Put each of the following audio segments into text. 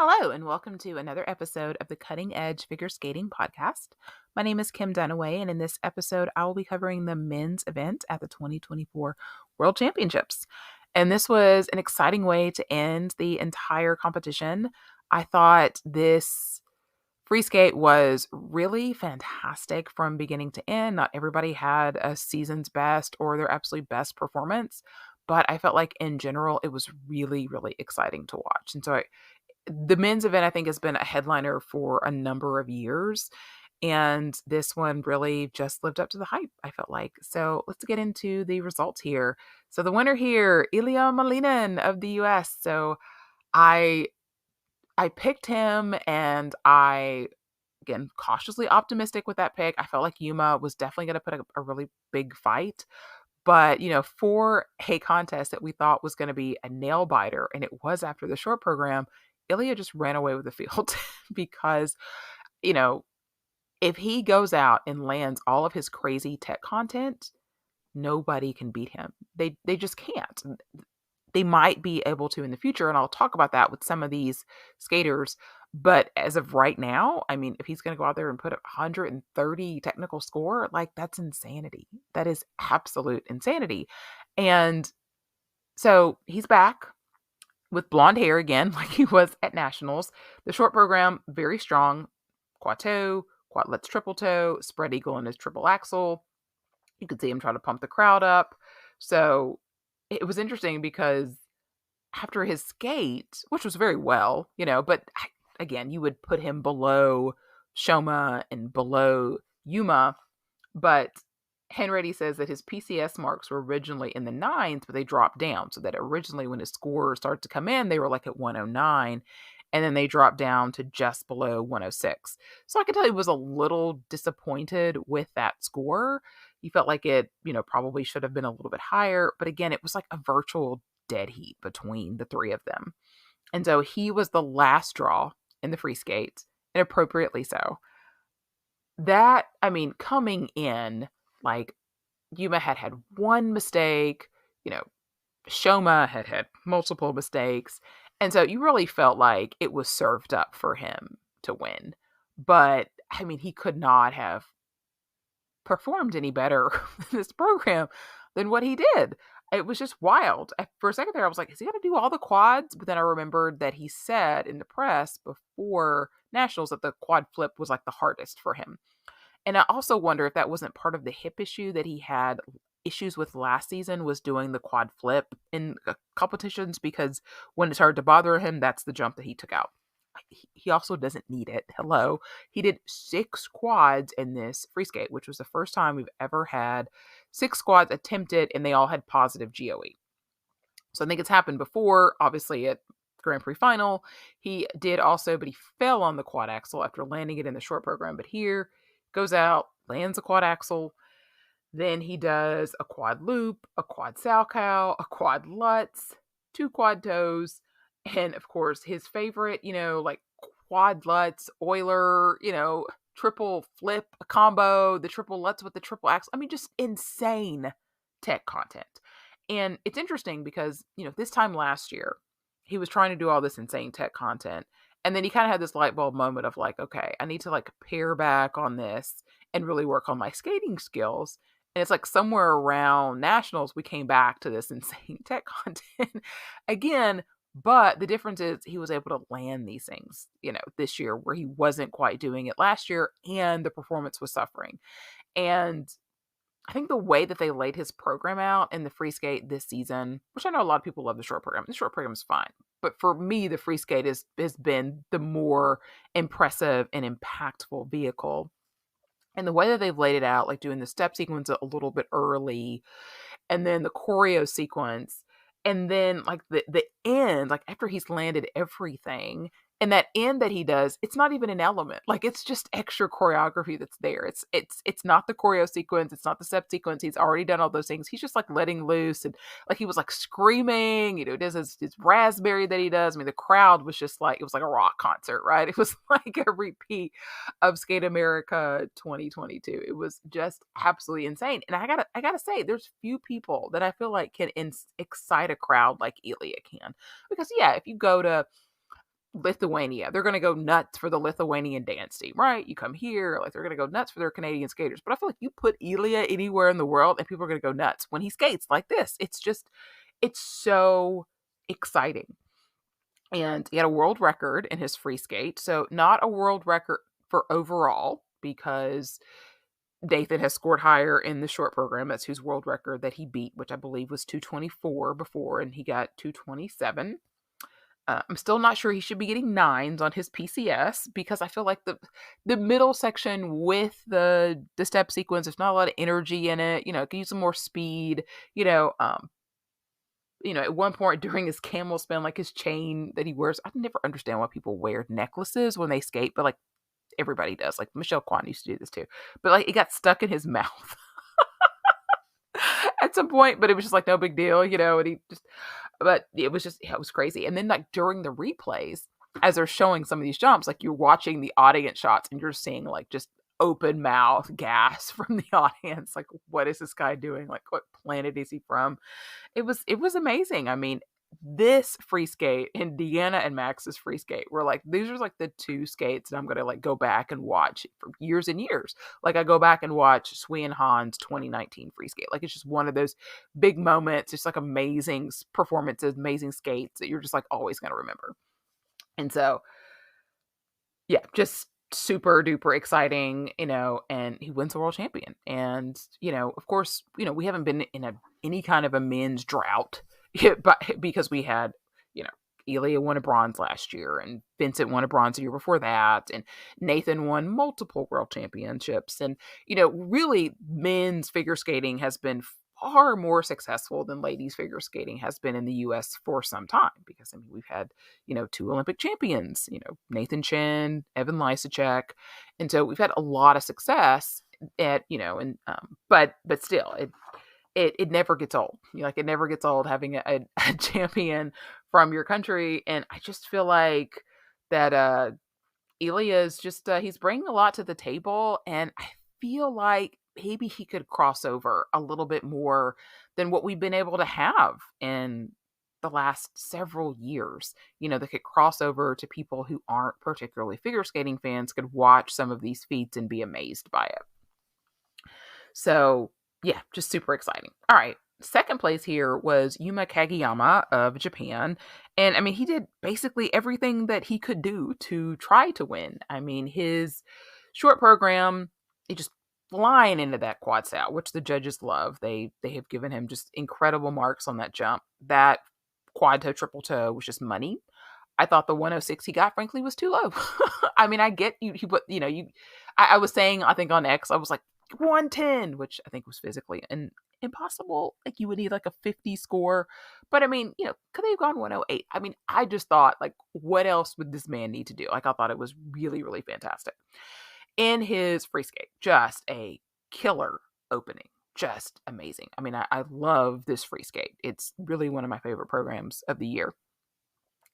Hello, and welcome to another episode of the Cutting Edge Figure Skating Podcast. My name is Kim Dunaway, and in this episode, I will be covering the men's event at the 2024 World Championships. And this was an exciting way to end the entire competition. I thought this free skate was really fantastic from beginning to end. Not everybody had a season's best or their absolute best performance, but I felt like in general, it was really, really exciting to watch. And so the men's event, I think, has been a headliner for a number of years. And this one really just lived up to the hype, I felt like. So let's get into the results here. So the winner here, Ilia Malinin of the US. So I picked him, and again, cautiously optimistic with that pick. I felt like Yuma was definitely going to put a really big fight. But, for a contest that we thought was going to be a nail biter, and it was after the short program, Ilia just ran away with the field because, you know, if he goes out and lands all of his crazy tech content, nobody can beat him. They just can't. They might be able to in the future, and I'll talk about that with some of these skaters. But as of right now, I mean, if he's going to go out there and put a 130 technical score, like that's insanity. That is absolute insanity. And so he's back with blonde hair again, like he was at nationals. The short program, very strong. Quad toe, quad lutz triple toe, spread eagle in his triple axel. You could see him try to pump the crowd up. So it was interesting because after his skate, which was very well, but again, you would put him below Shoma and below Yuma. But Henready says that his PCS marks were originally in the nines, but they dropped down. So that originally when his scores started to come in, they were like at 109, and then they dropped down to just below 106. So I could tell he was a little disappointed with that score. He felt like it, probably should have been a little bit higher. But again, it was like a virtual dead heat between the three of them. And so he was the last draw in the free skate, and appropriately so. That, I mean, coming in, like, Yuma had one mistake, Shoma had multiple mistakes. And so you really felt like it was served up for him to win. But, I mean, he could not have performed any better in this program than what he did. It was just wild. For a second there, I was like, is he going to do all the quads? But then I remembered that he said in the press before nationals that the quad flip was like the hardest for him. And I also wonder if that wasn't part of the hip issue that he had issues with last season, was doing the quad flip in competitions, because when it started to bother him, that's the jump that he took out. He also doesn't need it. Hello. He did 6 quads in this free skate, which was the first time we've ever had 6 quads attempted, and they all had positive GOE. So I think it's happened before, obviously at Grand Prix final. He did also, but he fell on the quad axle after landing it in the short program. But here, goes out, lands a quad axle. Then he does a quad loop, a quad salchow, a quad lutz, 2 quad toes, and of course his favorite, like quad lutz, Euler, triple flip combo, the triple lutz with the triple axle. I mean, just insane tech content. And it's interesting because, this time last year, he was trying to do all this insane tech content. And then he kind of had this light bulb moment of like, okay, I need to like pare back on this and really work on my skating skills. And it's like somewhere around nationals, we came back to this insane tech content again. But the difference is he was able to land these things, this year, where he wasn't quite doing it last year, and the performance was suffering. And I think the way that they laid his program out in the free skate this season, which I know a lot of people love the short program. The short program is fine. But for me, the free skate has been the more impressive and impactful vehicle. And the way that they've laid it out, like doing the step sequence a little bit early, and then the choreo sequence, and then like the end, like after he's landed everything, and that end that he does, it's not even an element. Like, it's just extra choreography that's there. It's not the choreo sequence. It's not the step sequence. He's already done all those things. He's just like letting loose, and like he was like screaming, does his raspberry that he does. I mean, the crowd was just like, it was like a rock concert, right? It was like a repeat of Skate America 2022. It was just absolutely insane. And I gotta say, there's few people that I feel like can excite a crowd like Ilia can. Because yeah, if you go to Lithuania. They're going to go nuts for the Lithuanian dance team, right? You come here, like they're going to go nuts for their Canadian skaters. But I feel like you put Ilia anywhere in the world and people are going to go nuts when he skates like this. It's so exciting. And he had a world record in his free skate. So not a world record for overall, because Nathan has scored higher in the short program. That's his world record that he beat, which I believe was 224 before, and he got 227. I'm still not sure he should be getting 9s on his PCS, because I feel like the middle section with the step sequence, there's not a lot of energy in it. It can use some more speed. At one point during his camel spin, like his chain that he wears, I never understand why people wear necklaces when they skate, but like everybody does. Like Michelle Kwan used to do this too, but like it got stuck in his mouth at some point, but it was just like no big deal, and but it was crazy. And then like during the replays, as they're showing some of these jumps, like you're watching the audience shots and you're seeing like just open mouth gas from the audience. Like, what is this guy doing? Like, what planet is he from? It was amazing. I mean, this free skate and Deanna and Max's free skate were like, these are like the two skates that I'm going to like go back and watch for years and years. Like I go back and watch Sui and Han's 2019 free skate. Like it's just one of those big moments. It's like amazing performances, amazing skates that you're just like always going to remember. And so, yeah, just super duper exciting, and he wins the world champion. And, of course, we haven't been in any kind of a men's drought, but because we had, Ilia won a bronze last year, and Vincent won a bronze the year before that, and Nathan won multiple world championships. And, really men's figure skating has been far more successful than ladies figure skating has been in the U.S. for some time, because I mean we've had 2 Olympic champions, Nathan Chen, Evan Lysacek, and so we've had a lot of success at but still it never gets old. Like it never gets old having a champion from your country. And I just feel like that Ilia is just he's bringing a lot to the table, and I feel like maybe he could cross over a little bit more than what we've been able to have in the last several years. That could cross over to people who aren't particularly figure skating fans, could watch some of these feats and be amazed by it. So yeah, just super exciting. All right. Second place here was Yuma Kagiyama of Japan. And I mean, he did basically everything that he could do to try to win. I mean, his short program, he just flying into that quad Sao, which the judges love. They have given him just incredible marks on that jump. That quad toe, triple toe was just money. I thought the 106 he got, frankly, was too low. I mean, I get you, but I was saying, I think on X, I was like 110, which I think was physically impossible. Like you would need like a 50 score, but I mean, could they have gone 108? I mean, I just thought like, what else would this man need to do? Like I thought it was really, really fantastic. In his free skate, just a killer opening, just amazing. I mean, I love this free skate. It's really one of my favorite programs of the year.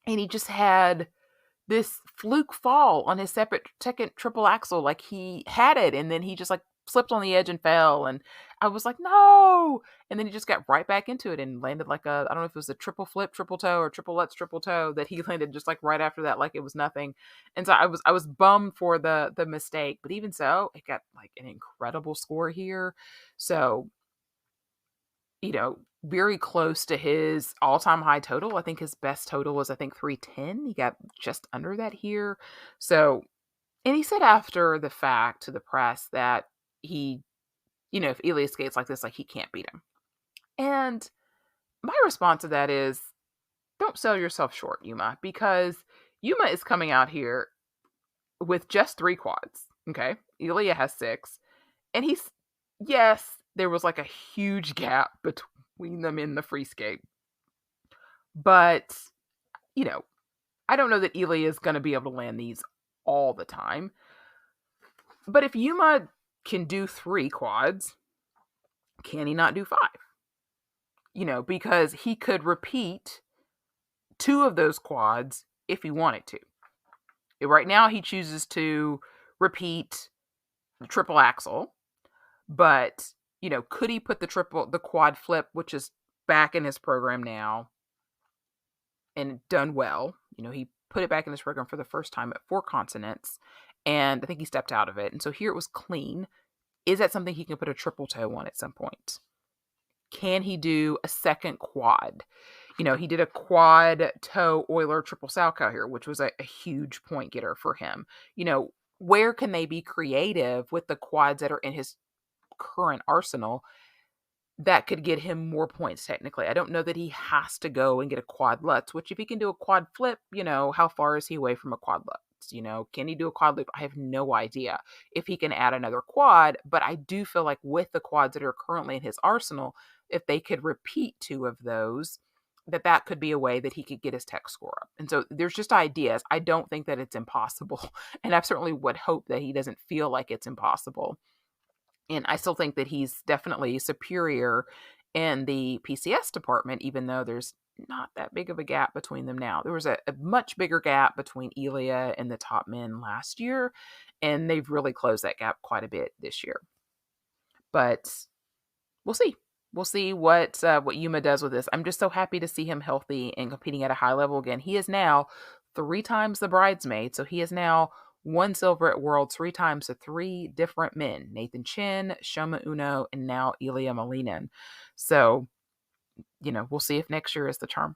And he just had this fluke fall on his second triple axel. Like he had it, and then he just like slipped on the edge and fell. And I was like, no. And then he just got right back into it and landed like I don't know if it was a triple flip, triple toe, or triple Lutz, triple toe, that he landed just like right after that, like it was nothing. And so I was bummed for the mistake, but even so, it got like an incredible score here. So, very close to his all-time high total. I think his best total was 310. He got just under that here. So, and he said after the fact to the press that he, if Ilia skates like this, like he can't beat him. And my response to that is, don't sell yourself short, Yuma, because Yuma is coming out here with just 3 quads. Okay. Ilia has 6. And yes, there was like a huge gap between them in the free skate. But, I don't know that Ilia is going to be able to land these all the time. But if Yuma can do 3 quads, can he not do 5? Because he could repeat 2 of those quads if he wanted to. Right now, he chooses to repeat the triple axel, but, could he put the quad flip, which is back in his program now and done well? He put it back in this program for the first time at 4 consonants, and I think he stepped out of it. And so here it was clean. Is that something he can put a triple toe on at some point? Can he do a second quad? He did a quad toe Euler triple Salchow here, which was a huge point getter for him. Where can they be creative with the quads that are in his current arsenal that could get him more points technically? I don't know that he has to go and get a quad Lutz, which if he can do a quad flip, how far is he away from a quad Lutz? Can he do a quad loop? I have no idea if he can add another quad, but I do feel like with the quads that are currently in his arsenal, if they could repeat 2 of those, that could be a way that he could get his tech score up. And so there's just ideas. I don't think that it's impossible. And I certainly would hope that he doesn't feel like it's impossible. And I still think that he's definitely superior in the PCS department, even though there's not that big of a gap between them now. There was a much bigger gap between Ilia and the top men last year, and they've really closed that gap quite a bit this year. But we'll see. We'll see what Yuma does with this. I'm just so happy to see him healthy and competing at a high level again. He is now 3 times the bridesmaid, so he is now won silver at Worlds 3 times to 3 different men: Nathan Chen, Shoma Uno, and now Ilia Malinin. So, we'll see if next year is the charm.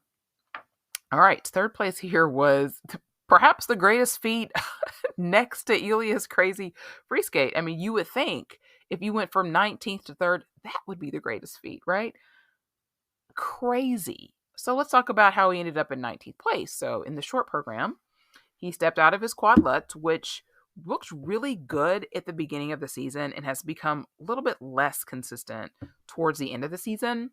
All right, 3rd place here was perhaps the greatest feat next to Ilia's crazy free skate. I mean, you would think if you went from 19th to 3rd, that would be the greatest feat, right? Crazy. So let's talk about how he ended up in 19th place. So in the short program, he stepped out of his quad Lutz, which looked really good at the beginning of the season and has become a little bit less consistent towards the end of the season.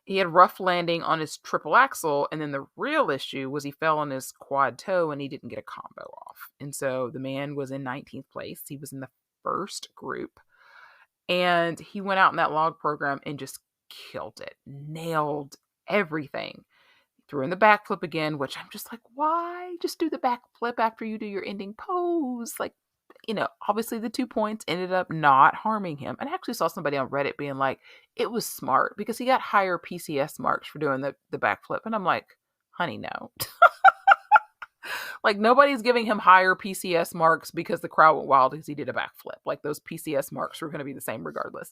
He had rough landing on his triple axel, and then the real issue was he fell on his quad toe and he didn't get a combo off. And so the man was in 19th place. He was in the first group, and he went out in that log program and just killed it, nailed everything. Threw in the backflip again, which I'm just like, why? Just do the backflip after you do your ending pose. Like, obviously the 2 points ended up not harming him. And I actually saw somebody on Reddit being like, it was smart because he got higher PCS marks for doing the backflip. And I'm like, honey, no. Like, nobody's giving him higher PCS marks because the crowd went wild because he did a backflip. Like, those PCS marks were going to be the same regardless.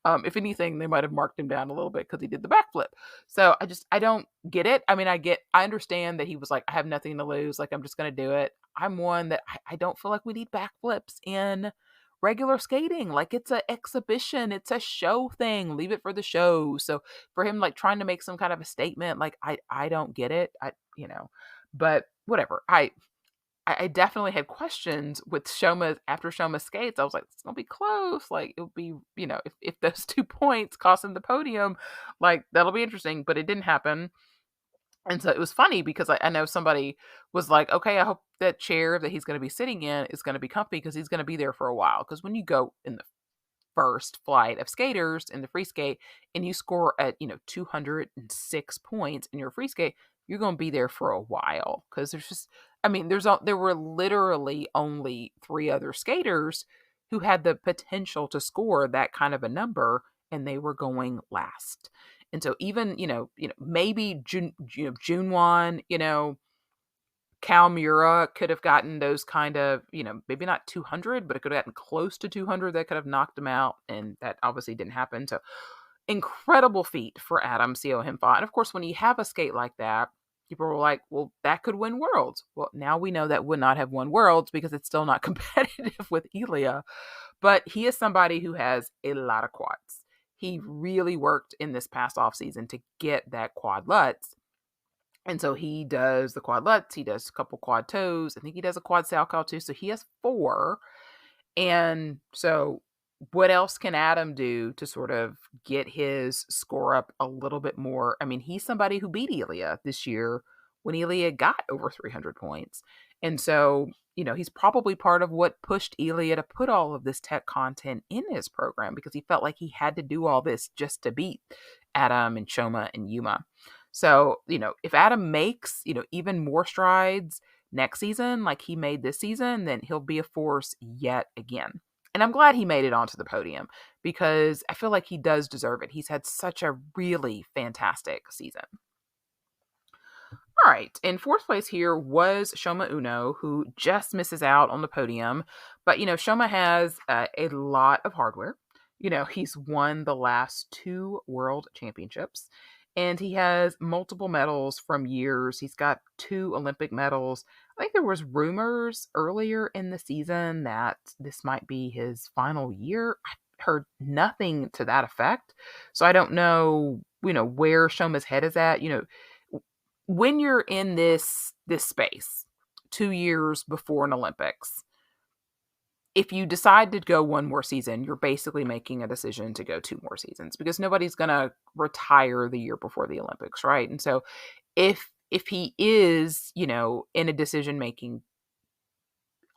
If anything, they might have marked him down a little bit because he did the backflip. So I don't get it. I mean, I understand that he was like, I have nothing to lose. Like, I'm just going to do it. I'm one that I don't feel like we need backflips in regular skating. Like, it's an exhibition. It's a show thing. Leave it for the show. So for him, like, trying to make some kind of a statement, like, I don't get it. But whatever. I definitely had questions with Shoma after Shoma skates. I was like, it's gonna be close. Like, it'll be, if those 2 points cost him the podium, like, that'll be interesting. But it didn't happen. And so it was funny because I know somebody was like, okay, I hope that chair that he's going to be sitting in is going to be comfy because he's going to be there for a while. Because when you go in the first flight of skaters in the free skate and you score at 206 points in your free skate, you're going to be there for a while because there were literally only 3 other skaters who had the potential to score that kind of a number, and they were going last. And so even maybe Jun-Hwan, Kalmura could have gotten those kind of, maybe not 200, but it could have gotten close to 200. That could have knocked him out. And that obviously didn't happen. So incredible feat for Adam Siao Him Fa. And of course, when you have a skate like that, people were like, well, that could win Worlds. Well, now we know that would not have won Worlds because it's still not competitive with Ilia. But he is somebody who has a lot of quads. He really worked in this past offseason to get that quad Lutz. And so he does the quad Lutz, he does a couple quad toes. I think he does a quad Salchow too. So he has 4. And so what else can Adam do to sort of get his score up a little bit more? I mean, he's somebody who beat Ilia this year when Ilia got over 300 points. And so, he's probably part of what pushed Ilia to put all of this tech content in his program because he felt like he had to do all this just to beat Adam and Shoma and Yuma. So, if Adam makes, even more strides next season like he made this season, then he'll be a force yet again. And I'm glad he made it onto the podium because I feel like he does deserve it. He's had such a really fantastic season. All right. In fourth place here was Shoma Uno, who just misses out on the podium. But, Shoma has a lot of hardware. He's won the last two world championships and he has multiple medals from years. He's got two Olympic medals. I think there was rumors earlier in the season that this might be his final year. I heard nothing to that effect. So I don't know, where Shoma's head is at. When you're in this space 2 years before an Olympics, if you decide to go one more season, you're basically making a decision to go two more seasons because nobody's going to retire the year before the Olympics, right? And so if he is, in a decision making,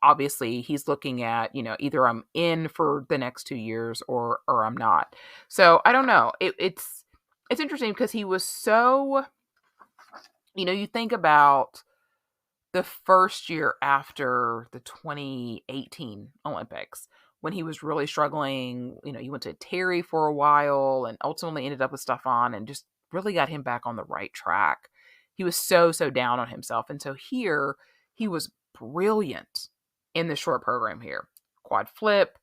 obviously he's looking at, either I'm in for the next 2 years or I'm not. So I don't know. It's interesting because he was so, you think about the first year after the 2018 Olympics when he was really struggling. He went to Terry for a while and ultimately ended up with Stefan and just really got him back on the right track. He was so down on himself. And so here he was brilliant in the short program here. Quad flip,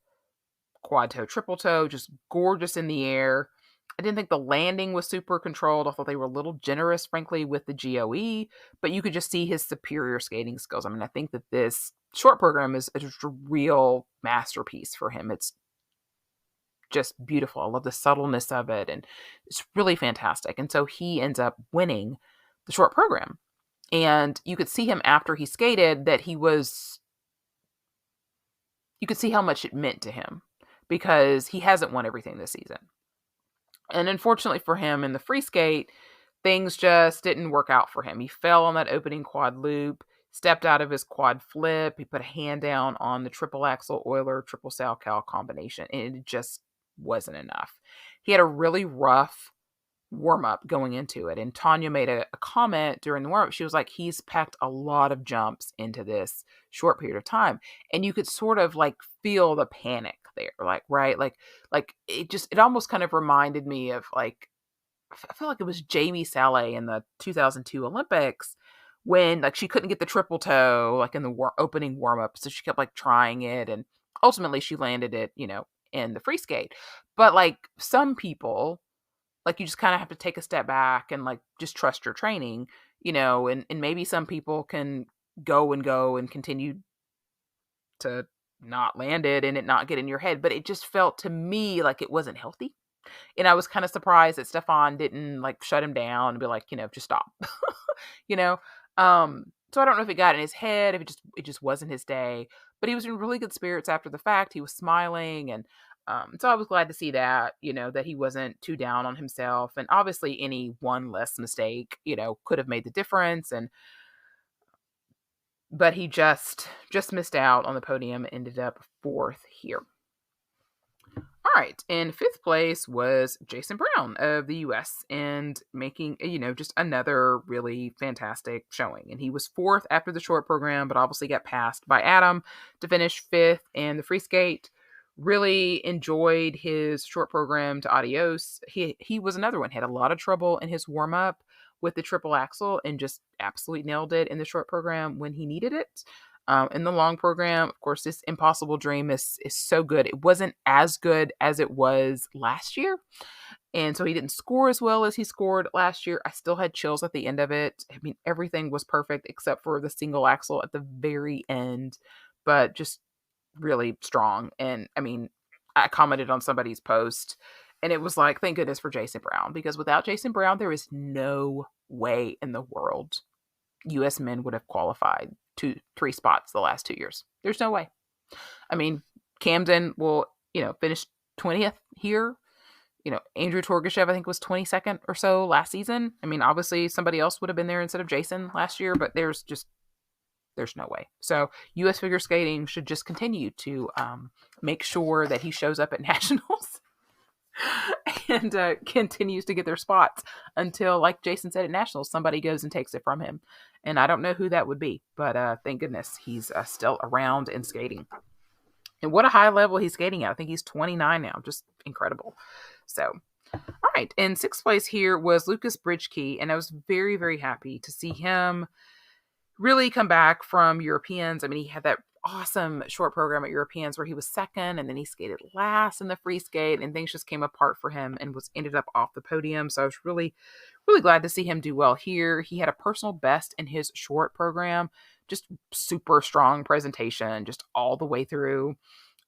quad toe, triple toe, just gorgeous in the air. I didn't think the landing was super controlled. I thought they were a little generous, frankly, with the GOE, but you could just see his superior skating skills. I mean, I think that this short program is just a real masterpiece for him. It's just beautiful. I love the subtleness of it, and it's really fantastic. And so he ends up winning the short program. And you could see him after he skated that you could see how much it meant to him because he hasn't won everything this season. And unfortunately for him in the free skate, things just didn't work out for him. He fell on that opening quad loop, stepped out of his quad flip. He put a hand down on the triple axel Euler, triple Salchow combination, and it just wasn't enough. He had a really rough warm-up going into it. And Tanya made a comment during the warm-up. She was like, he's packed a lot of jumps into this short period of time. And you could sort of feel the panic there, right? It almost kind of reminded me of I feel like it was Jamie Saleh in the 2002 Olympics when she couldn't get the triple toe in the opening warm-up. So she kept trying it and ultimately she landed it, in the free skate. But some people, you just kind of have to take a step back and just trust your training, and maybe some people can go and continue to not land it and it not get in your head. But it just felt to me like it wasn't healthy. And I was kind of surprised that Stefan didn't shut him down and be just stop, So I don't know if it got in his head, if it just wasn't his day, but he was in really good spirits after the fact. He was smiling. And so I was glad to see that, that he wasn't too down on himself. And obviously any one less mistake, could have made the difference. But he just missed out on the podium, ended up fourth here. All right. In fifth place was Jason Brown of the U.S. and making, just another really fantastic showing. And he was fourth after the short program, but obviously got passed by Adam to finish fifth in the free skate. Really enjoyed his short program to adios. He was another one, had a lot of trouble in his warm-up with the triple axel and just absolutely nailed it in the short program when he needed it. In the long program, of course, this Impossible Dream is so good. It wasn't as good as it was last year. And so he didn't score as well as he scored last year. I still had chills at the end of it. I mean, everything was perfect except for the single axel at the very end, but just really strong. And I mean, I commented on somebody's post and it was like, thank goodness for Jason Brown, because without Jason Brown, there is no way in the world U.S. men would have qualified 2-3 spots the last 2 years. There's no way. I mean, Camden will, finish 20th here. Andrew Torgashev, I think, was 22nd or so last season. I mean, obviously somebody else would have been there instead of Jason last year, but there's no way. So U.S. figure skating should just continue to make sure that he shows up at nationals and continues to get their spots until, like Jason said at nationals, somebody goes and takes it from him. And I don't know who that would be, but thank goodness he's still around and skating. And what a high level he's skating at. I think he's 29 now. Just incredible. So, All right. In sixth place here was Lukas Britschgi, and I was very, very happy to see him really come back from Europeans. I mean, he had that awesome short program at Europeans where he was second, and then he skated last in the free skate, and things just came apart for him and was ended up off the podium. So I was really, really glad to see him do well here. He had a personal best in his short program, just super strong presentation, just all the way through.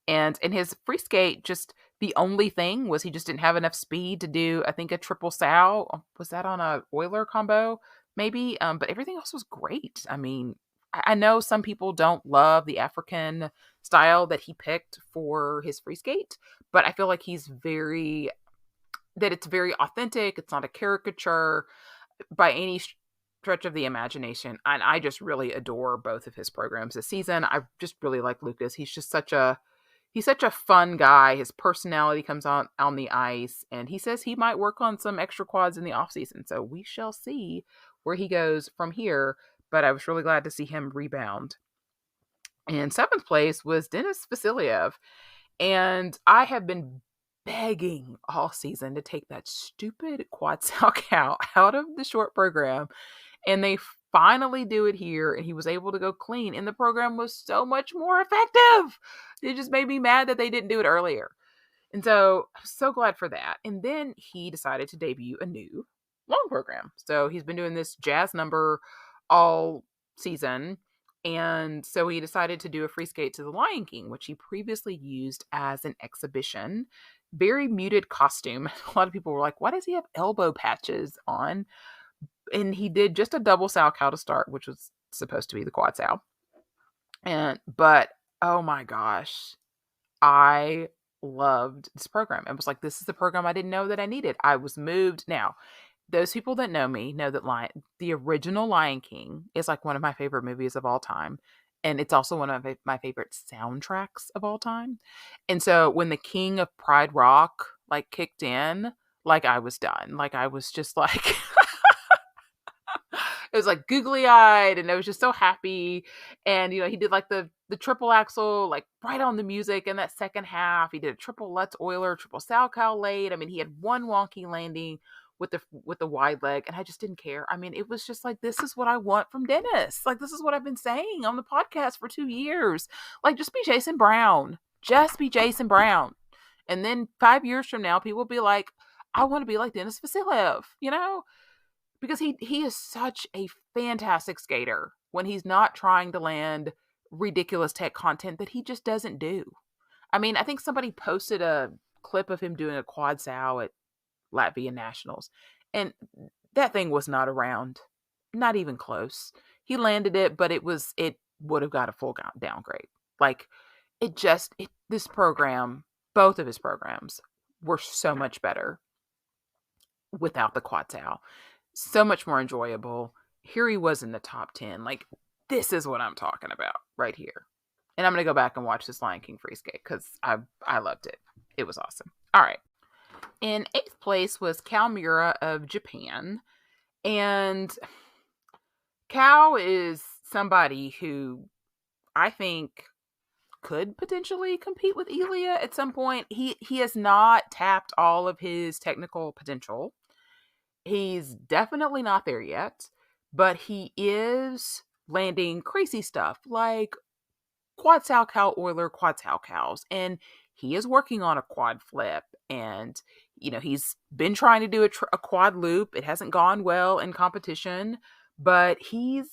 And in his free skate, just the only thing was he just didn't have enough speed to do, I think, a triple sow. Was that on a Euler combo? Maybe. But everything else was great. I mean, I know some people don't love the African style that he picked for his free skate, but I feel like that it's very authentic. It's not a caricature by any stretch of the imagination. And I just really adore both of his programs this season. I just really like Lukas. He's such a fun guy. His personality comes on the ice, and he says he might work on some extra quads in the off season. So we shall see where he goes from here. But I was really glad to see him rebound. In seventh place was Deniss Vasiljevs. And I have been begging all season to take that stupid quad sow cow out of the short program. And they finally do it here, and he was able to go clean, and the program was so much more effective. It just made me mad that they didn't do it earlier. And so I'm so glad for that. And then he decided to debut a new long program. So he's been doing this jazz number all season. And so he decided to do a free skate to the Lion King, which he previously used as an exhibition. Very muted costume. A lot of people were like, why does he have elbow patches on? And he did just a double sow cow to start, which was supposed to be the quad sow. But oh my gosh, I loved this program. It was like, this is the program I didn't know that I needed. I was moved. Now, those people that know me know that the original Lion King is like one of my favorite movies of all time. And it's also one of my favorite soundtracks of all time. And so when the King of Pride Rock like kicked in, like I was done. Like I was just like... It was like googly eyed, and I was just so happy. And, he did like the triple axel, like right on the music in that second half. He did a triple Lutz Euler, triple sow cow late. I mean, he had one wonky landing with the wide leg, and I just didn't care. I mean, it was just like, this is what I want from Deniss. Like, this is what I've been saying on the podcast for 2 years. Like, just be Jason Brown. Just be Jason Brown. And then 5 years from now, people will be like, I want to be like Deniss Vasiljevs, because he is such a fantastic skater when he's not trying to land ridiculous tech content that he just doesn't do. I mean, I think somebody posted a clip of him doing a quad sow at Latvia Nationals, and that thing was not around, not even close. He landed it, but it would have got a full downgrade. Like, this program, both of his programs were so much better without the quad sow. So much more enjoyable. Here he was in the top 10. Like, this is what I'm talking about right here. And I'm going to go back and watch this Lion King free skate because I loved it. It was awesome. All right. In eighth place was Kao Miura of Japan. And Kao is somebody who I think could potentially compete with Ilia at some point. He has not tapped all of his technical potential. He's definitely not there yet, but he is landing crazy stuff like quad sow cow Euler, quad sow cows. And he is working on a quad flip. And, he's been trying to do a quad loop. It hasn't gone well in competition, but he's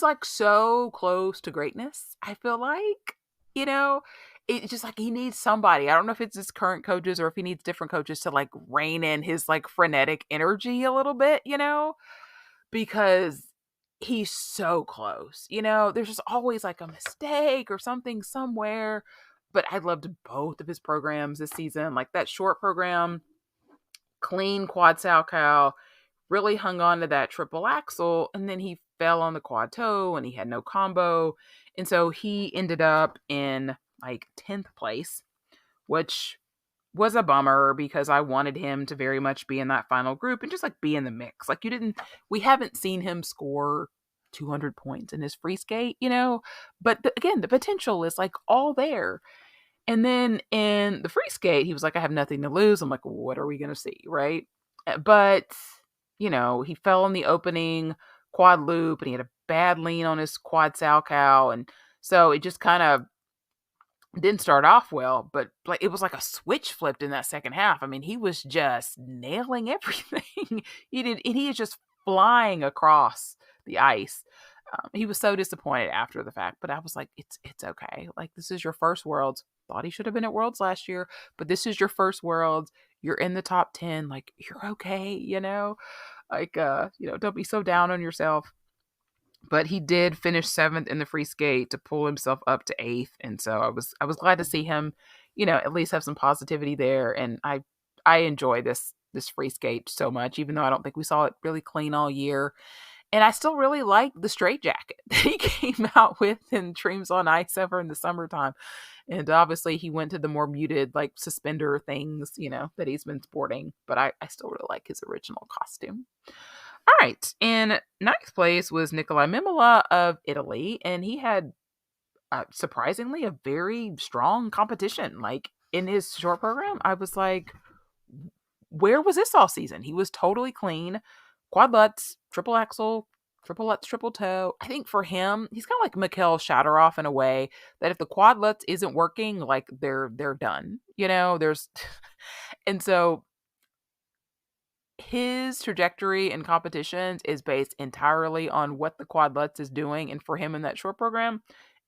like so close to greatness. I feel like, it's just like he needs somebody. I don't know if it's his current coaches or if he needs different coaches to like rein in his like frenetic energy a little bit, because he's so close. There's just always like a mistake or something somewhere. But I loved both of his programs this season. Like that short program, clean quad sow cow, really hung on to that triple axel, and then he fell on the quad toe and he had no combo. And so he ended up in like 10th place, which was a bummer because I wanted him to very much be in that final group and just like be in the mix. Like we haven't seen him score 200 points in his free skate, but again, the potential is like all there. And then in the free skate, he was like, I have nothing to lose. I'm like, what are we going to see? Right. But, he fell in the opening quad loop and he had a bad lean on his quad salchow. And so it just kind of didn't start off well, but like it was like a switch flipped in that second half. I mean, he was just nailing everything. He is just flying across the ice. He was so disappointed after the fact, but I was like, it's okay. Like, this is your first Worlds. Thought he should have been at Worlds last year, but this is your first Worlds. You're in the top 10. Like, you're okay, Like, don't be so down on yourself. But he did finish 7th in the free skate to pull himself up to 8th, and so I was glad to see him, at least have some positivity there. And I enjoy this free skate so much, even though I don't think we saw it really clean all year. And I still really like the straight jacket that he came out with in Dreams on Ice over in the summertime. And obviously he went to the more muted, like, suspender things, that he's been sporting. But I still really like his original costume. All right. In ninth place was Nikolaj Memola of Italy. And he had, surprisingly, a very strong competition. Like, in his short program, I was like, where was this all season? He was totally clean. Quad lutz, triple axel, triple lutz, triple toe. I think for him, he's kind of like Mikhail Shadorov in a way that if the quad lutz isn't working, like, they're done. There's and so his trajectory in competitions is based entirely on what the quad lutz is doing. And for him in that short program,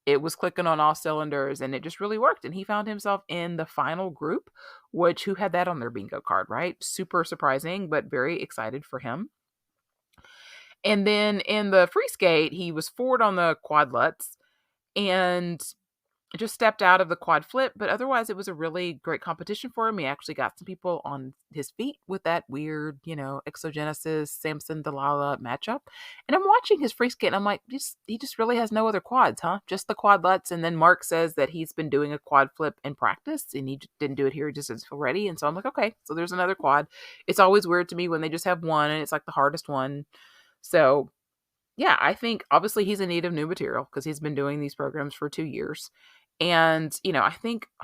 it was clicking on all cylinders and it just really worked. And he found himself in the final group, which, who had that on their bingo card, right? Super surprising, but very excited for him. And then in the free skate, he was forward on the quad lutz and just stepped out of the quad flip. But otherwise, it was a really great competition for him. He actually got some people on his feet with that weird, exogenesis, Samson Delilah matchup. And I'm watching his free skate and I'm like, he just really has no other quads, huh? Just the quad lutz. And then Mark says that he's been doing a quad flip in practice and he didn't do it here. He just doesn't feel ready. And so I'm like, okay, so there's another quad. It's always weird to me when they just have one and it's like the hardest one. So yeah, I think obviously he's in need of new material because he's been doing these programs for 2 years. And, I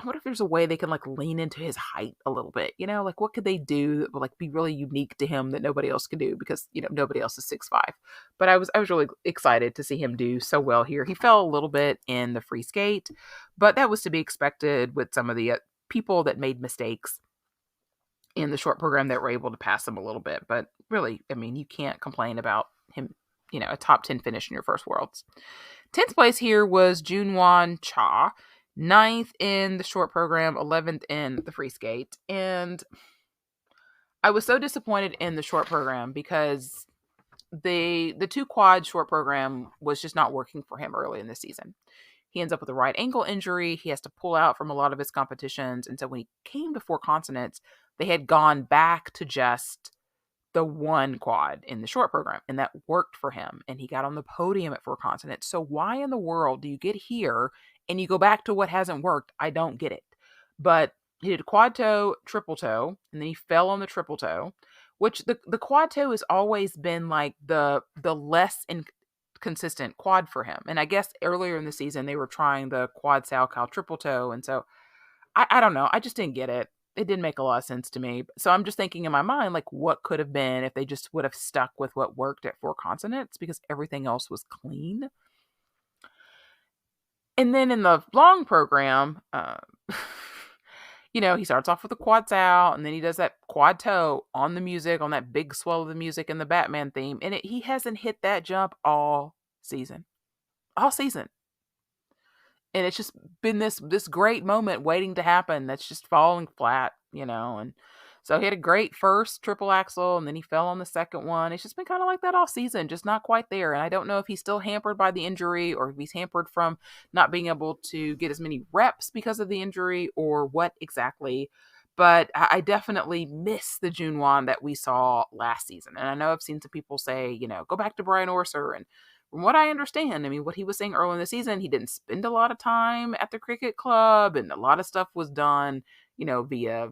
wonder if there's a way they can, like, lean into his height a little bit, like, what could they do that would, like, be really unique to him that nobody else can do because, nobody else is 6'5". But I was really excited to see him do so well here. He fell a little bit in the free skate, but that was to be expected with some of the people that made mistakes in the short program that were able to pass him a little bit. But really, I mean, you can't complain about him, a top 10 finish in your first Worlds. 10th place here was Jun-Hwan Cha, 9th in the short program, 11th in the free skate. And I was so disappointed in the short program because the 2 quad short program was just not working for him early in the season. He ends up with a right ankle injury. He has to pull out from a lot of his competitions. And so when he came to 4 continents, they had gone back to just the 1 quad in the short program, and that worked for him. And he got on the podium at 4 continents. So why in the world do you get here and you go back to what hasn't worked? I don't get it. But he did quad toe, triple toe, and then he fell on the triple toe, which the quad toe has always been like the less inconsistent quad for him. And I guess earlier in the season they were trying the quad salchow triple toe, and so I don't know. I just didn't get it. It didn't make a lot of sense to me. So I'm just thinking in my mind, like, what could have been if they just would have stuck with what worked at 4 continents because everything else was clean. And then in the long program, he starts off with a quad sal and then he does that quad toe on the music, on that big swell of the music in the Batman theme. And he hasn't hit that jump all season. And it's just been this great moment waiting to happen that's just falling flat, and so he had a great first triple axel and then he fell on the second one. It's just been kind of like that all season, just not quite there. And I don't know if he's still hampered by the injury or if he's hampered from not being able to get as many reps because of the injury or what exactly. But I definitely miss the Jun-Hwan that we saw last season. And I know I've seen some people say, go back to Brian Orser. And from what I understand, I mean, what he was saying early in the season, he didn't spend a lot of time at the cricket club and a lot of stuff was done, via,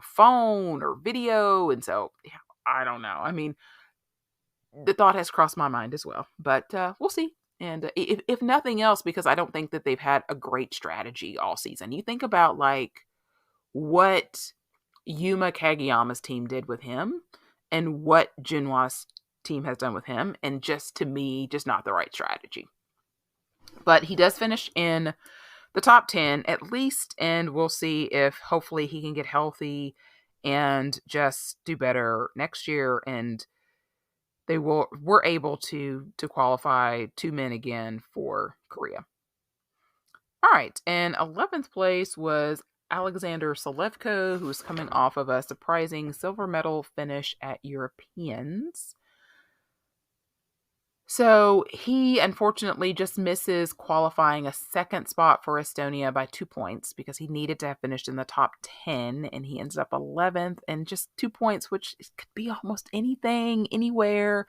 phone or video. And so, I don't know. I mean, the thought has crossed my mind as well, but we'll see. And if nothing else, because I don't think that they've had a great strategy all season. You think about like what Yuma Kagiyama's team did with him and what Jun-Hwan's team has done with him, and just to me, just not the right strategy. But he does finish in the top 10 at least, and we'll see if hopefully he can get healthy and just do better next year, and we're able to qualify 2 men again for Korea. All right, and 11th place was Alexander Salevko, who was coming off of a surprising silver medal finish at Europeans. So he unfortunately just misses qualifying a second spot for Estonia by 2 points because he needed to have finished in the top 10, and he ends up 11th, and just 2 points, which could be almost anything, anywhere.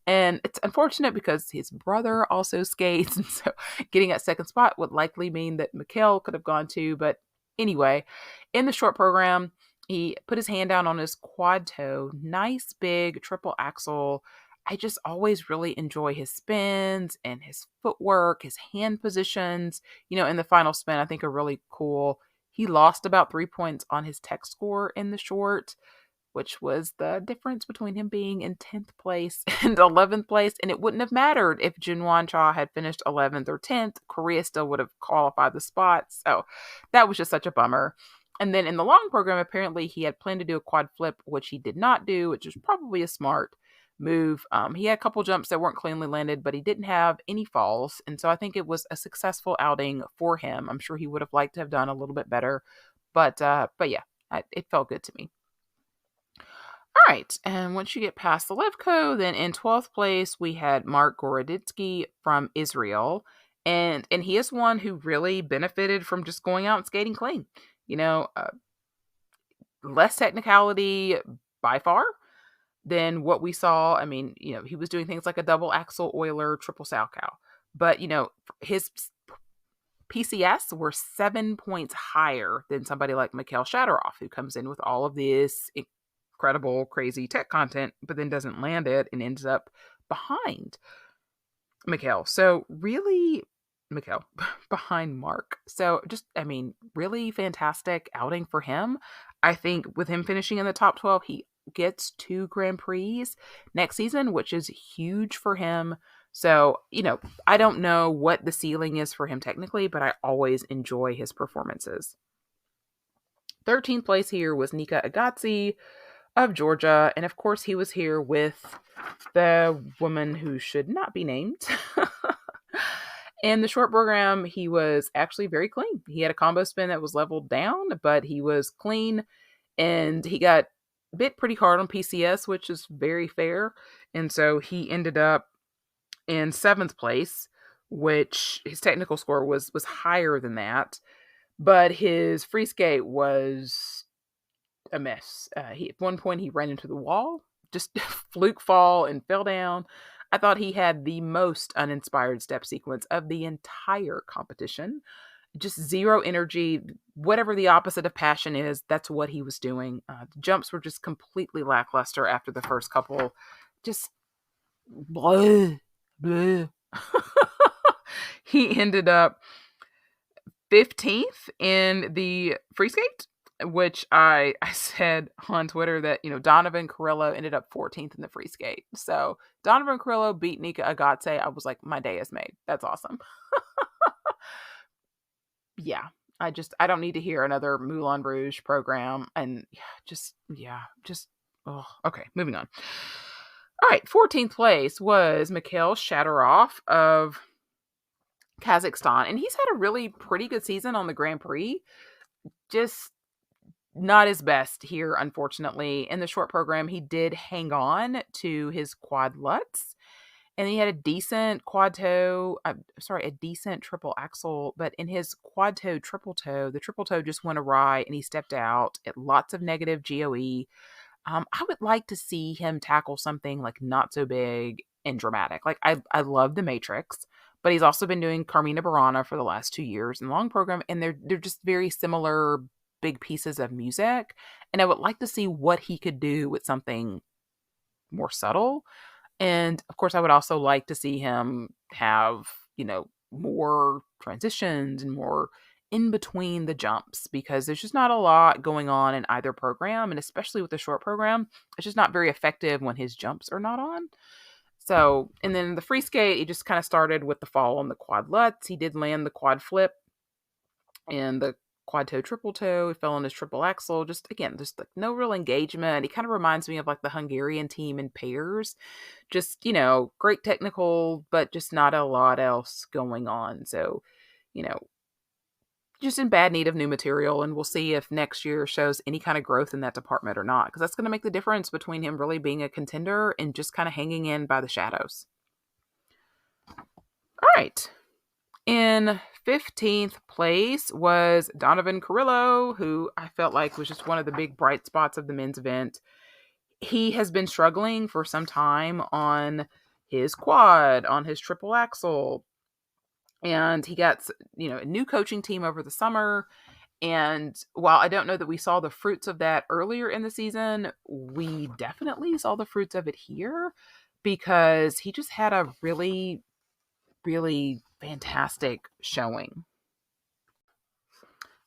And it's unfortunate because his brother also skates, and so getting that second spot would likely mean that Mikhail could have gone too. But anyway, in the short program, he put his hand down on his quad toe, nice big triple axel. I just always really enjoy his spins and his footwork, his hand positions. In the final spin, I think are really cool. He lost about 3 points on his tech score in the short, which was the difference between him being in 10th place and 11th place. And it wouldn't have mattered if Jun-Hwan Cha had finished 11th or 10th. Korea still would have qualified the spot. So that was just such a bummer. And then in the long program, apparently he had planned to do a quad flip, which he did not do, which was probably a smart move. He had a couple jumps that weren't cleanly landed, but he didn't have any falls. And so I think it was a successful outing for him. I'm sure he would have liked to have done a little bit better, but yeah, it felt good to me. All right. And once you get past the Levko, then in 12th place, we had Mark Goroditsky from Israel. And he is one who really benefited from just going out and skating clean. Less technicality by far than what we saw. I mean, he was doing things like a double axel Euler, triple Salchow. But, his PCS were 7 points higher than somebody like Mikhail Shadorov, who comes in with all of this incredible, crazy tech content, but then doesn't land it and ends up behind Mikhail. So really, Mikhail behind Mark. So just, really fantastic outing for him. I think with him finishing in the top 12, he gets 2 Grand Prix next season, which is huge for him. So, I don't know what the ceiling is for him technically, but I always enjoy his performances. 13th place here was Nika Agatsi of Georgia. And of course, he was here with the woman who should not be named. In the short program, he was actually very clean. He had a combo spin that was leveled down, but he was clean, and he got bit pretty hard on PCS, which is very fair. And so he ended up in 7th place, which his technical score was higher than that, but his free skate was a mess. At one point he ran into the wall, just fluke fall and fell down. I thought he had the most uninspired step sequence of the entire competition. Just zero energy. Whatever the opposite of passion is, that's what he was doing. The jumps were just completely lackluster after the first couple. Just blah, blah. He ended up 15th in the free skate, which I said on Twitter that, Donovan Carrillo ended up 14th in the free skate. So Donovan Carrillo beat Nika Agatse. I was like, my day is made. That's awesome. Yeah, I don't need to hear another Moulin Rouge program. And okay, moving on. All right, 14th place was Mikhail Shadorov of Kazakhstan. And he's had a really pretty good season on the Grand Prix. Just not his best here, unfortunately. In the short program, he did hang on to his quad lutz, and he had a decent a decent triple axel, but in his quad toe, triple toe, the triple toe just went awry and he stepped out at lots of negative GOE. I would like to see him tackle something like not so big and dramatic. Like I love the Matrix, but he's also been doing Carmina Burana for the last 2 years in the long program, and they're just very similar big pieces of music. And I would like to see what he could do with something more subtle. And of course, I would also like to see him have, more transitions and more in between the jumps, because there's just not a lot going on in either program. And especially with the short program, it's just not very effective when his jumps are not on. So, and then the free skate, he just kind of started with the fall on the quad lutz. He did land the quad flip and the quad toe, triple toe. He fell on his triple axel. Just again, just like no real engagement. He kind of reminds me of like the Hungarian team in pairs. Just, great technical, but just not a lot else going on. So, you know, just in bad need of new material. And we'll see if next year shows any kind of growth in that department or not, because that's going to make the difference between him really being a contender and just kind of hanging in by the shadows. All right. In 15th place was Donovan Carrillo, who I felt like was just one of the big bright spots of the men's event. He has been struggling for some time on his quad, on his triple axel, and he got, a new coaching team over the summer. And while I don't know that we saw the fruits of that earlier in the season, we definitely saw the fruits of it here, because he just had a really, really fantastic showing.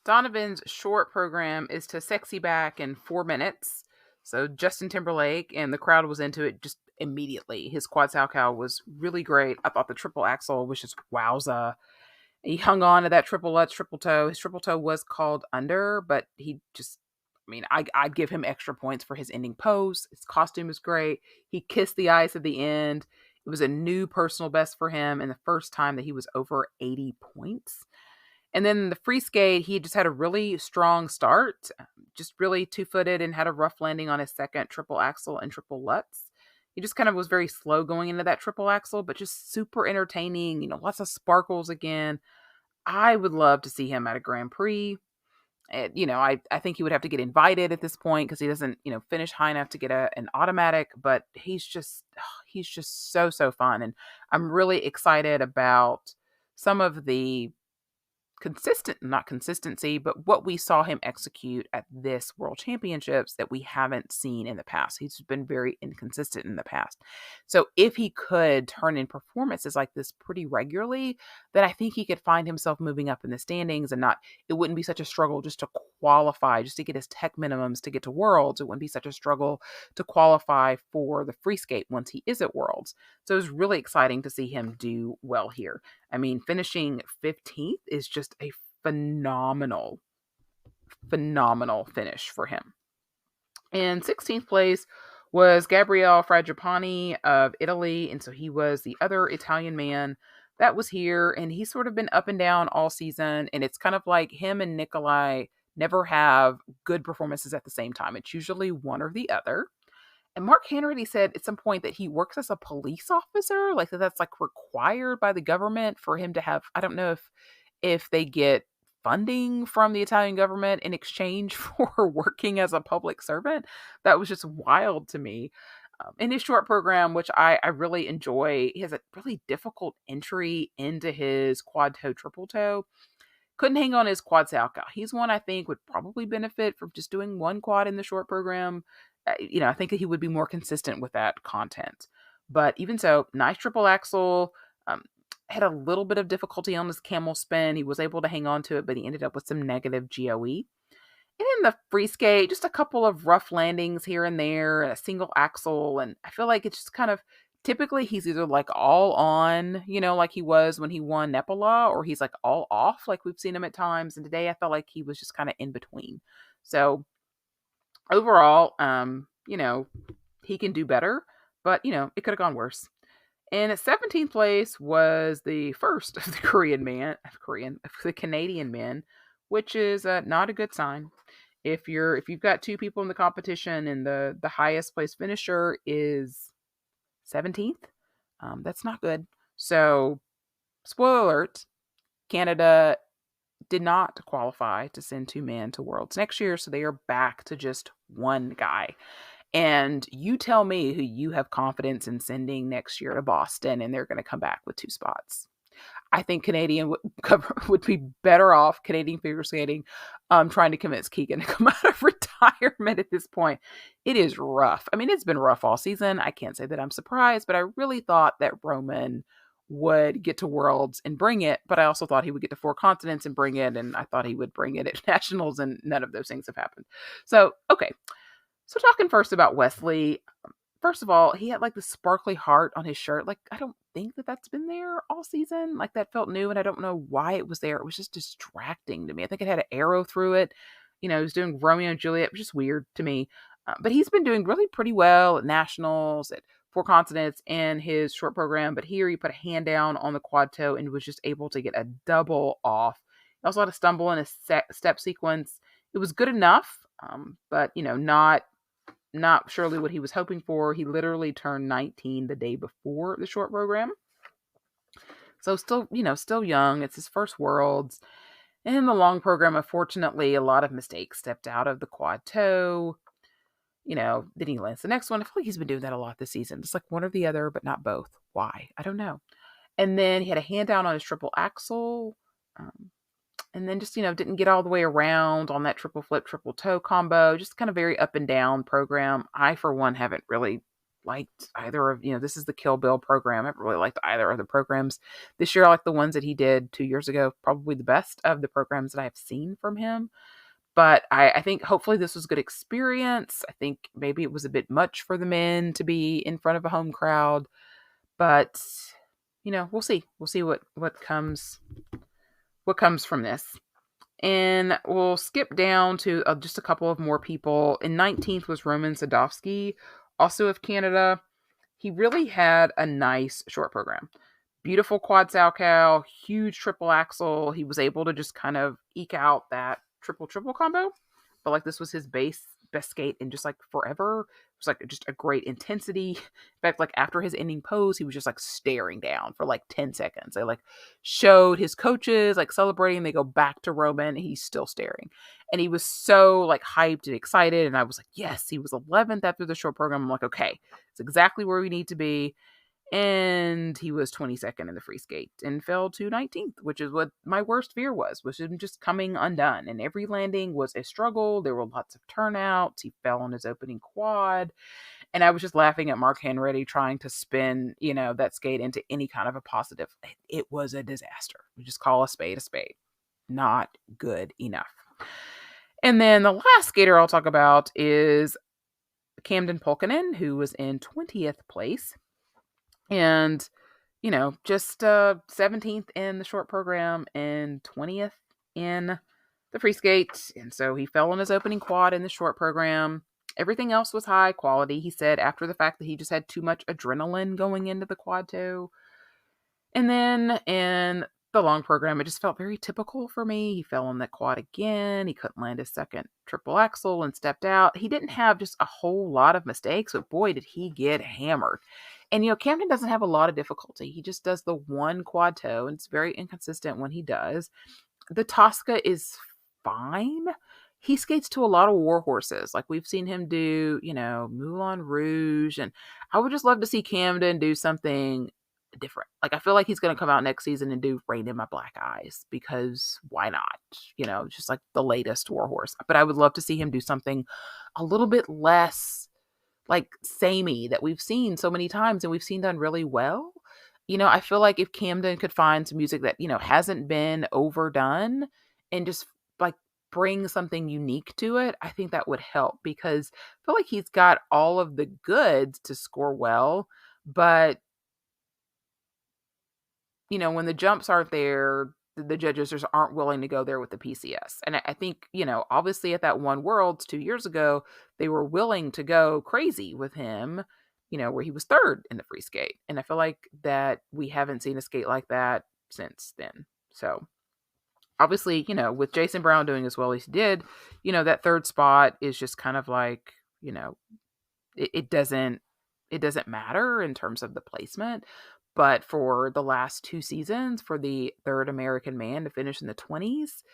Donovan's short program is to sexy back in 4 minutes. So Justin Timberlake, and the crowd was into it just immediately. His quad salchow was really great. I thought the triple axel was just wowza. He hung on to that triple lutz, triple toe. His triple toe was called under, but he just, I'd give him extra points for his ending pose. His costume is great. He kissed the ice at the end. It was a new personal best for him, and the first time that he was over 80 points. And then the free skate, he just had a really strong start, just really two-footed, and had a rough landing on his second triple axel and triple lutz. He just kind of was very slow going into that triple axel, but just super entertaining, lots of sparkles again. I would love to see him at a Grand Prix. I think he would have to get invited at this point, because he doesn't, finish high enough to get an automatic, but he's just so, so fun. And I'm really excited about some of the not consistency, but what we saw him execute at this World Championships that we haven't seen in the past. He's been very inconsistent in the past. So if he could turn in performances like this pretty regularly, then I think he could find himself moving up in the standings, and it wouldn't be such a struggle just to qualify, just to get his tech minimums to get to Worlds. It wouldn't be such a struggle to qualify for the free skate once he is at Worlds. So it was really exciting to see him do well here. Finishing 15th is just a phenomenal finish for him. In 16th place was Gabriele Fraggiapane of Italy, and so he was the other Italian man that was here, and he's sort of been up and down all season, and it's kind of like him and Nikolaj never have good performances at the same time. It's usually one or the other. And Mark Hanratty said at some point that he works as a police officer, like that's like required by the government for him to have. I don't know if they get funding from the Italian government in exchange for working as a public servant. That was just wild to me. In his short program, which I really enjoy, he has a really difficult entry into his quad toe, triple toe. Couldn't hang on his quad salchow. He's one I think would probably benefit from just doing one quad in the short program. I think that he would be more consistent with that content. But even so, nice triple axel. Had a little bit of difficulty on his camel spin. He was able to hang on to it, but he ended up with some negative GOE. And in the free skate, just a couple of rough landings here and there, and a single axle. And I feel like it's just kind of, typically he's either like all on, like he was when he won Nepola, or he's like all off, like we've seen him at times. And today I felt like he was just kind of in between. So overall, he can do better, but it could have gone worse. And at 17th place was the first of the Canadian men, which is not a good sign. If you've got two people in the competition and the highest place finisher is 17th, that's not good. So, spoiler alert, Canada did not qualify to send two men to Worlds next year, so they are back to just one guy. And you tell me who you have confidence in sending next year to Boston, and they're going to come back with two spots. I think Canadian would be better off, Canadian figure skating, trying to convince Keegan to come out of retirement at this point. It is rough. I mean, it's been rough all season. I can't say that I'm surprised, but I really thought that Roman would get to Worlds and bring it, but I also thought he would get to four continents and bring it, and I thought he would bring it at nationals, and none of those things have happened. So, okay. So talking first about Wesley, first of all, he had like the sparkly heart on his shirt. Like, I don't think that that's been there all season. Like, that felt new, and I don't know why it was there. It was just distracting to me. I think it had an arrow through it. He was doing Romeo and Juliet, which is weird to me. But he's been doing really pretty well at nationals, at four continents, and his short program. But here he put a hand down on the quad toe and was just able to get a double off. He also had a stumble in a step sequence. It was good enough, but, not surely what he was hoping for. He literally turned 19 the day before the short program. So still young. It's his first Worlds. And in the long program, unfortunately, a lot of mistakes stepped out of the quad toe. Then he lands the next one. I feel like he's been doing that a lot this season. Just like one or the other, but not both. Why? I don't know. And then he had a hand down on his triple axel. And then just, didn't get all the way around on that triple flip, triple toe combo. Just kind of very up and down program. I, for one, haven't really liked either of, this is the Kill Bill program. I haven't really liked either of the programs. This year, I like the ones that he did 2 years ago. Probably the best of the programs that I've seen from him. But I think hopefully this was good experience. I think maybe it was a bit much for the men to be in front of a home crowd. But, we'll see. We'll see what comes from this. And we'll skip down to just a couple of more people. In 19th was Roman Sadovsky, also of Canada. He really had a nice short program. Beautiful quad salchow, huge triple axel. He was able to just kind of eke out that triple combo. But like, this was his best skate in just like forever. It was like just a great intensity. In fact, like after his ending pose, he was just like staring down for like 10 seconds. They like showed his coaches like celebrating. They go back to Roman and he's still staring. And he was so like hyped and excited. And I was like, yes, he was 11th after the short program. I'm like, okay, it's exactly where we need to be. And he was 22nd in the free skate and fell to 19th, which is what my worst fear was him just coming undone. And every landing was a struggle. There were lots of turnouts. He fell on his opening quad. And I was just laughing at Mark Henready trying to spin, that skate into any kind of a positive. It was a disaster. We just call a spade. Not good enough. And then the last skater I'll talk about is Camden Pulkkinen, who was in 20th place. And, just 17th in the short program and 20th in the free skate. And so he fell on his opening quad in the short program. Everything else was high quality, he said, after the fact that he just had too much adrenaline going into the quad toe. And then in the long program, it just felt very typical for me. He fell on that quad again. He couldn't land his second triple axel and stepped out. He didn't have just a whole lot of mistakes, but boy, did he get hammered. And, Camden doesn't have a lot of difficulty. He just does the one quad toe, and it's very inconsistent when he does. The Tosca is fine. He skates to a lot of war horses. Like, we've seen him do, Moulin Rouge. And I would just love to see Camden do something different. Like, I feel like he's going to come out next season and do Rain in My Black Eyes, because why not? Just like the latest war horse. But I would love to see him do something a little bit less like samey that we've seen so many times and we've seen done really well. I feel like if Camden could find some music that, hasn't been overdone and just like bring something unique to it, I think that would help, because I feel like he's got all of the goods to score well, but when the jumps aren't there, the judges just aren't willing to go there with the PCS. And I think, obviously at that one Worlds 2 years ago, they were willing to go crazy with him, where he was third in the free skate. And I feel like that we haven't seen a skate like that since then. So obviously, with Jason Brown doing as well as he did, that third spot is just kind of like, it doesn't matter in terms of the placement. But for the last 2 seasons, for the third American man to finish in the 20s,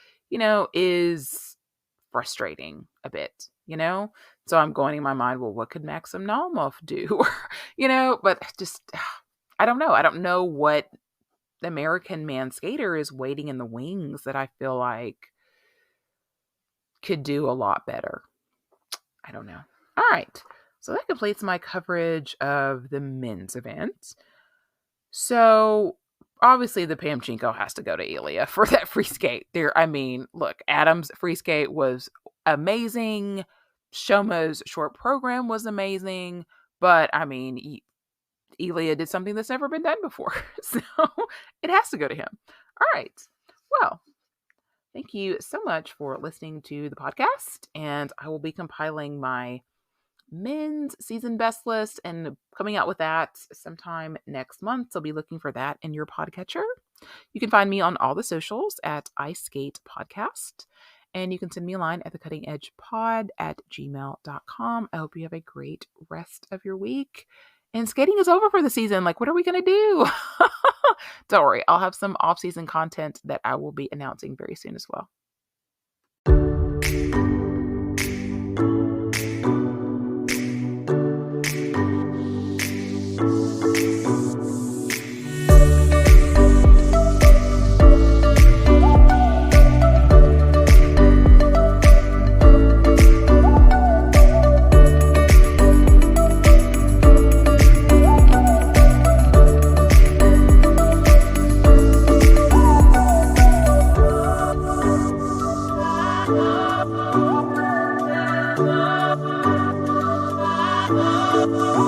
is frustrating a bit, So I'm going in my mind, well, what could Maxim Naumov do? But just, I don't know. I don't know what American man skater is waiting in the wings that I feel like could do a lot better. I don't know. All right. So that completes my coverage of the men's event. So obviously the Pamchenko has to go to Ilia for that free skate. Look, Adam's free skate was amazing. Shoma's short program was amazing. But Ilia did something that's never been done before. So it has to go to him. All right. Well, thank you so much for listening to the podcast. And I will be compiling my men's season best list and coming out with that sometime next month. So be looking for that in your podcatcher. You can find me on all the socials at Ice Skate Podcast. And you can send me a line at thecuttingedgepod@gmail.com. I hope you have a great rest of your week. And skating is over for the season. Like, what are we going to do? Don't worry. I'll have some off-season content that I will be announcing very soon as well. Oh,